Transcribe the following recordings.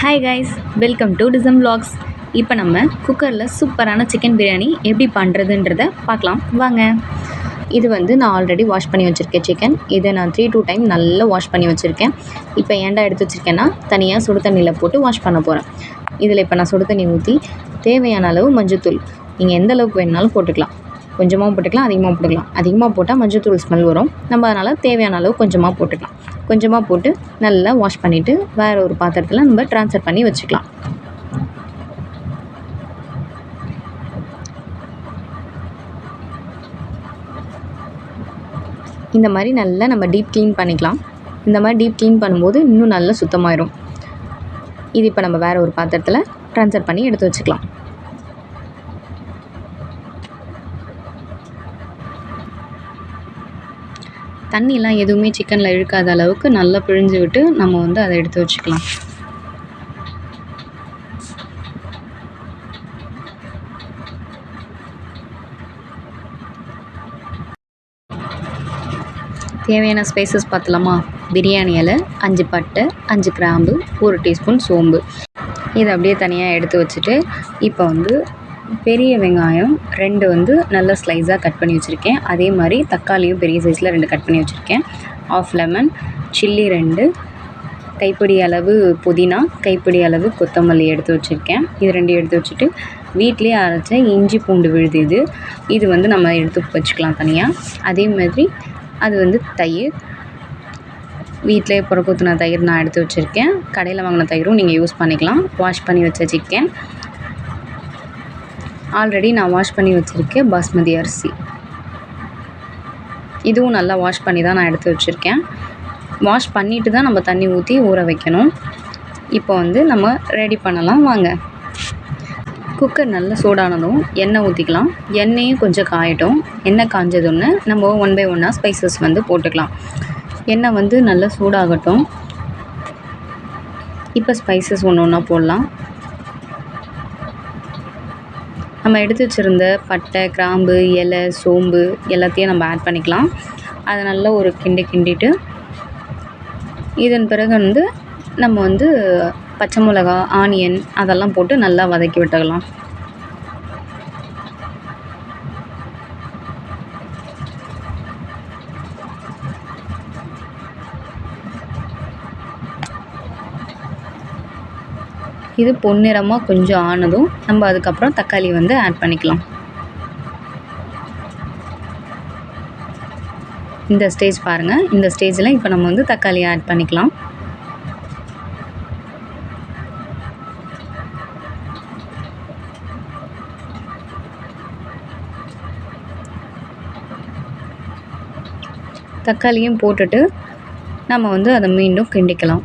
Hi guys, welcome to டிசம் vlogs. இப்போ நம்ம குக்கரில் சூப்பரான சிக்கன் பிரியாணி எப்படி பண்ணுறதுன்றதை பார்க்கலாம் வாங்க. இது வந்து நான் ஆல்ரெடி வாஷ் பண்ணி வச்சுருக்கேன் சிக்கன். இதை நான் 3-2 டைம் நல்லா வாஷ் பண்ணி வச்சுருக்கேன். இப்போ ஏன்டா எடுத்து வச்சுருக்கேன்னா தனியாக சுடு தண்ணியில் போட்டு வாஷ் பண்ண போகிறேன். இதில் இப்போ நான் சுடு தண்ணி ஊற்றி தேவையான அளவு மஞ்சள்தூள் நீங்கள் எந்த அளவுக்கு வேணுனாலும் போட்டுக்கலாம். கொஞ்சமாக போட்டுக்கலாம், அதிகமாக போட்டுக்கலாம். அதிகமாக போட்டால் மஞ்சள்தூள் ஸ்மெல் வரும். நம்ம அதனால் தேவையான அளவு கொஞ்சமாக போட்டுக்கலாம். கொஞ்சமாக போட்டு நல்லா வாஷ் பண்ணிவிட்டு வேறு ஒரு பாத்திரத்தில் நம்ம ட்ரான்ஸ்ஃபர் பண்ணி வச்சுக்கலாம். இந்த மாதிரி நல்லா நம்ம டீப் க்ளீன் பண்ணிக்கலாம். இந்த மாதிரி டீப் க்ளீன் பண்ணும்போது இன்னும் நல்லா சுத்தமாயிடும். இது இப்போ நம்ம வேறு ஒரு பாத்திரத்தில் ட்ரான்ஸ்ஃபர் பண்ணி எடுத்து வச்சுக்கலாம். தண்ணிலாம் எதுவுமே சிக்கனில் இழுக்காத அளவுக்கு நல்லா பிழிஞ்சு விட்டு நம்ம வந்து அதை எடுத்து வச்சுக்கலாம். தேவையான ஸ்பைசஸ் பார்த்தலாமா? பிரியாணி இலை, 5 பட்டை, 5 கிராம்பு, 1 டீஸ்பூன் சோம்பு. இதை அப்படியே தனியாக எடுத்து வச்சுட்டு இப்போ வந்து பெரிய வெங்காயம் 2 வந்து நல்லா ஸ்லைஸாக கட் பண்ணி வச்சுருக்கேன். அதே மாதிரி தக்காளியும் பெரிய சைஸில் 2 கட் பண்ணி வச்சுருக்கேன். ஆஃப் லெமன், சில்லி 2, கைப்பிடி அளவு புதினா, கைப்பிடி அளவு கொத்தமல்லி எடுத்து வச்சுருக்கேன். இது 2 எடுத்து வச்சுட்டு வீட்டிலே அரைச்ச இஞ்சி பூண்டு விழுது இது வந்து நம்ம எடுத்து வச்சுக்கலாம் தனியாக. அதே மாதிரி அது வந்து தயிர், வீட்டிலே புறக்கூத்துன தயிர் நான் எடுத்து வச்சுருக்கேன். கடையில் வாங்கின தயிரும் நீங்கள் யூஸ் பண்ணிக்கலாம். வாஷ் பண்ணி வச்ச சிக்கன், ஆல்ரெடி நான் வாஷ் பண்ணி வச்சுருக்கேன் பாஸ்மதி அரிசி, இதுவும் நல்லா வாஷ் பண்ணி தான் நான் எடுத்து வச்சுருக்கேன். வாஷ் பண்ணிவிட்டு தான் நம்ம தண்ணி ஊற்றி ஊற வைக்கணும். இப்போ வந்து நம்ம ரெடி பண்ணலாம் வாங்க. குக்கர் நல்லா சூடானதும் எண்ணெய் ஊற்றிக்கலாம். எண்ணெயும் கொஞ்சம் காயட்டும். எண்ணெய் காஞ்சதுன்னு நம்ம 1 by 1 ஸ்பைசஸ் வந்து போட்டுக்கலாம். எண்ணெய் வந்து நல்லா சூடாகட்டும். இப்போ ஸ்பைசஸ் ஒன்று ஒன்றா போடலாம். நம்ம எடுத்து வச்சுருந்த பட்டை, கிராம்பு, இலை, சோம்பு எல்லாத்தையும் நம்ம ஆட் பண்ணிக்கலாம். அதை நல்லா ஒரு கிண்டிட்டு இதன் பிறகு வந்து நம்ம வந்து பச்சை மிளகா, ஆனியன் அதெல்லாம் போட்டு நல்லா வதக்கி விட்டுக்கலாம். இது பொன்னிறமாக கொஞ்சம் ஆனதும் நம்ம அதுக்கப்புறம் தக்காளி வந்து ஆட் பண்ணிக்கலாம். இந்த ஸ்டேஜ் பாருங்கள். இந்த ஸ்டேஜில் இப்போ நம்ம வந்து தக்காளி ஆட் பண்ணிக்கலாம். தக்காளியும் போட்டுட்டு நம்ம வந்து அதை மீண்டும் கிண்டிக்கலாம்.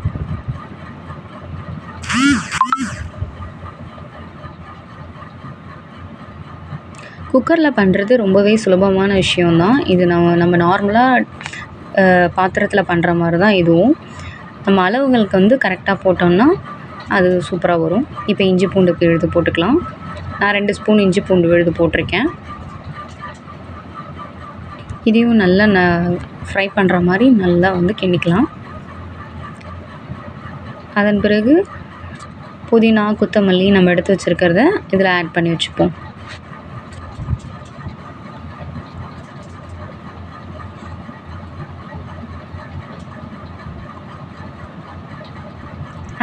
குக்கரில் பண்ணுறது ரொம்பவே சுலபமான விஷயந்தான். இது நம்ம நார்மலாக பாத்திரத்தில் பண்ணுற மாதிரி தான் இதுவும். நம்ம அளவுகளுக்கு வந்து கரெக்டாக போட்டோம்னா அது சூப்பராக வரும். இப்போ இஞ்சி பூண்டு விழுது போட்டுக்கலாம். நான் 2 ஸ்பூன் இஞ்சி பூண்டு விழுது போட்டிருக்கேன். இதையும் நல்லா ஃப்ரை பண்ணுற மாதிரி நல்லா வந்து கிண்டிக்கலாம். அதன் பிறகு புதினா, கொத்தமல்லி நம்ம எடுத்து வச்சுருக்கிறத இதில் ஆட் பண்ணி வச்சுப்போம்.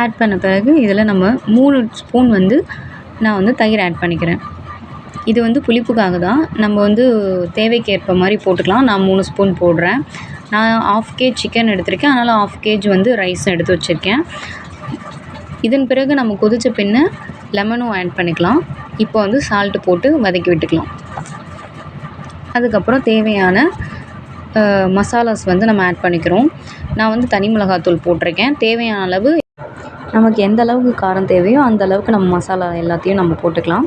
ஆட் பண்ண பிறகு இதில் நம்ம 3 ஸ்பூன் வந்து நான் வந்து தயிர் ஆட் பண்ணிக்கிறேன். இது வந்து புளிப்புக்காக தான். நம்ம வந்து தேவைக்கு ஏற்ப மாதிரி போட்டுக்கலாம். நான் 3 ஸ்பூன் போடுறேன். நான் 1/2 kg சிக்கன் எடுத்திருக்கேன். அதனால் 1/2 kg வந்து ரைஸ் எடுத்து வச்சுருக்கேன். இதன் பிறகு நம்ம கொதித்த பின்ன லெமனும் ஆட் பண்ணிக்கலாம். இப்போ வந்து சால்ட்டு போட்டு வதக்கி விட்டுக்கலாம். அதுக்கப்புறம் தேவையான மசாலாஸ் வந்து நம்ம ஆட் பண்ணிக்கிறோம். நான் வந்து தனி மிளகாத்தூள் போட்டிருக்கேன். தேவையான அளவு நமக்கு எந்த அளவுக்கு காரம் தேவையோ அந்த அளவுக்கு நம்ம மசாலா எல்லாத்தையும் நம்ம போட்டுக்கலாம்.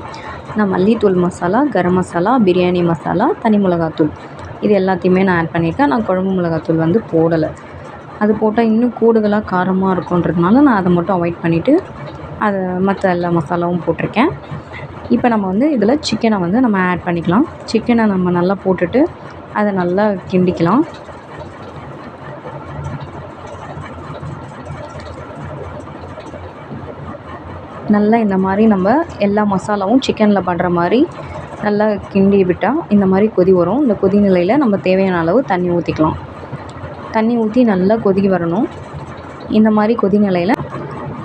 நான் மல்லித்தூள் மசாலா, கரம் மசாலா, பிரியாணி மசாலா, தனி மிளகாத்தூள் இது எல்லாத்தையுமே நான் ஆட் பண்ணியிருக்கேன். நான் குழம்பு மிளகாத்தூள் வந்து போடலை. அது போட்டால் இன்னும் கூடுதலாக காரமாக இருக்குன்றதுனால நான் அதை மட்டும் அவாய்ட் பண்ணிவிட்டு அதை மற்ற எல்லா மசாலாவும் போட்டிருக்கேன். இப்போ நம்ம வந்து இதில் சிக்கனை வந்து நம்ம ஆட் பண்ணிக்கலாம். சிக்கனை நம்ம நல்லா போட்டுட்டு அதை நல்லா கிண்டிக்கலாம். நல்லா இந்த மாதிரி நம்ம எல்லா மசாலாவும் சிக்கனில் பண்ணுற மாதிரி நல்லா கிண்டி விட்டால் இந்த மாதிரி கொதி வரும். இந்த கொதி நிலையில் நம்ம தேவையான அளவு தண்ணி ஊற்றிக்கலாம். தண்ணி ஊற்றி நல்லா கொதி வரணும். இந்த மாதிரி கொதி நிலையில்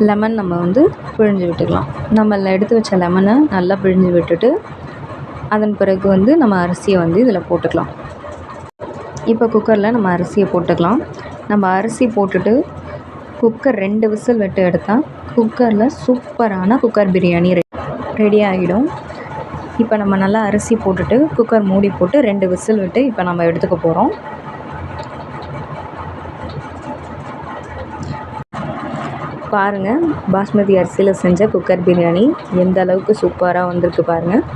லெமன் நம்ம வந்து பிழிஞ்சு விட்டுக்கலாம். நம்ம எடுத்து வச்ச லெமனை நல்லா பிழிஞ்சு விட்டுட்டு அதன் பிறகு வந்து நம்ம அரிசியை வந்து இதில் போட்டுக்கலாம். இப்போ குக்கரில் நம்ம அரிசியை போட்டுக்கலாம். நம்ம அரிசி போட்டுட்டு குக்கர் 2 விசில் விட்டு எடுத்தால் குக்கரில் சூப்பரான குக்கர் பிரியாணி ரெடி ஆகிடும். இப்போ நம்ம நல்லா அரிசி போட்டுட்டு குக்கர் மூடி போட்டு 2 விசில் விட்டு இப்போ நம்ம எடுத்துக்க போகிறோம். பாருங்கள், பாஸ்மதி அரிசியில் செஞ்ச குக்கர் பிரியாணி எந்த அளவுக்கு சூப்பராக வந்திருக்கு பாருங்கள்.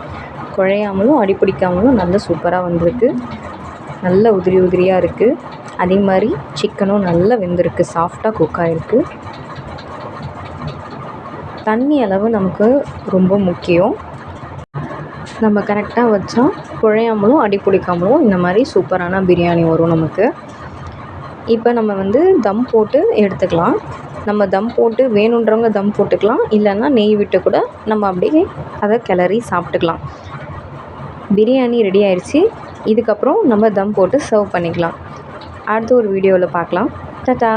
குழையாமலும் அடிப்பிடிக்காமலும் நல்ல சூப்பராக வந்திருக்கு. நல்ல உதிரி உதிரியாக இருக்குது. அதே மாதிரி சிக்கனும் நல்லா வெந்திருக்கு, சாஃப்டாக குக் ஆகிருக்கு. தண்ணி அளவு நமக்கு ரொம்ப முக்கியம். நம்ம கரெக்டாக வச்சா குழையாமலும் அடிப்பிடிக்காமலும் இந்த மாதிரி சூப்பரான பிரியாணி வரும் நமக்கு. இப்போ நம்ம வந்து தம் போட்டு எடுத்துக்கலாம். நம்ம தம் போட்டு வேணுன்றவங்க தம் போட்டுக்கலாம், இல்லைன்னா நெய் விட்டு கூட நம்ம அப்படியே அதை கிளறி சாப்பிட்டுக்கலாம். பிரியாணி ரெடி ஆயிடுச்சு. இதுக்கப்புறம் நம்ம தம் போட்டு சர்வ் பண்ணிக்கலாம். அடுத்த ஒரு வீடியோவில் பார்க்கலாம். டாடா.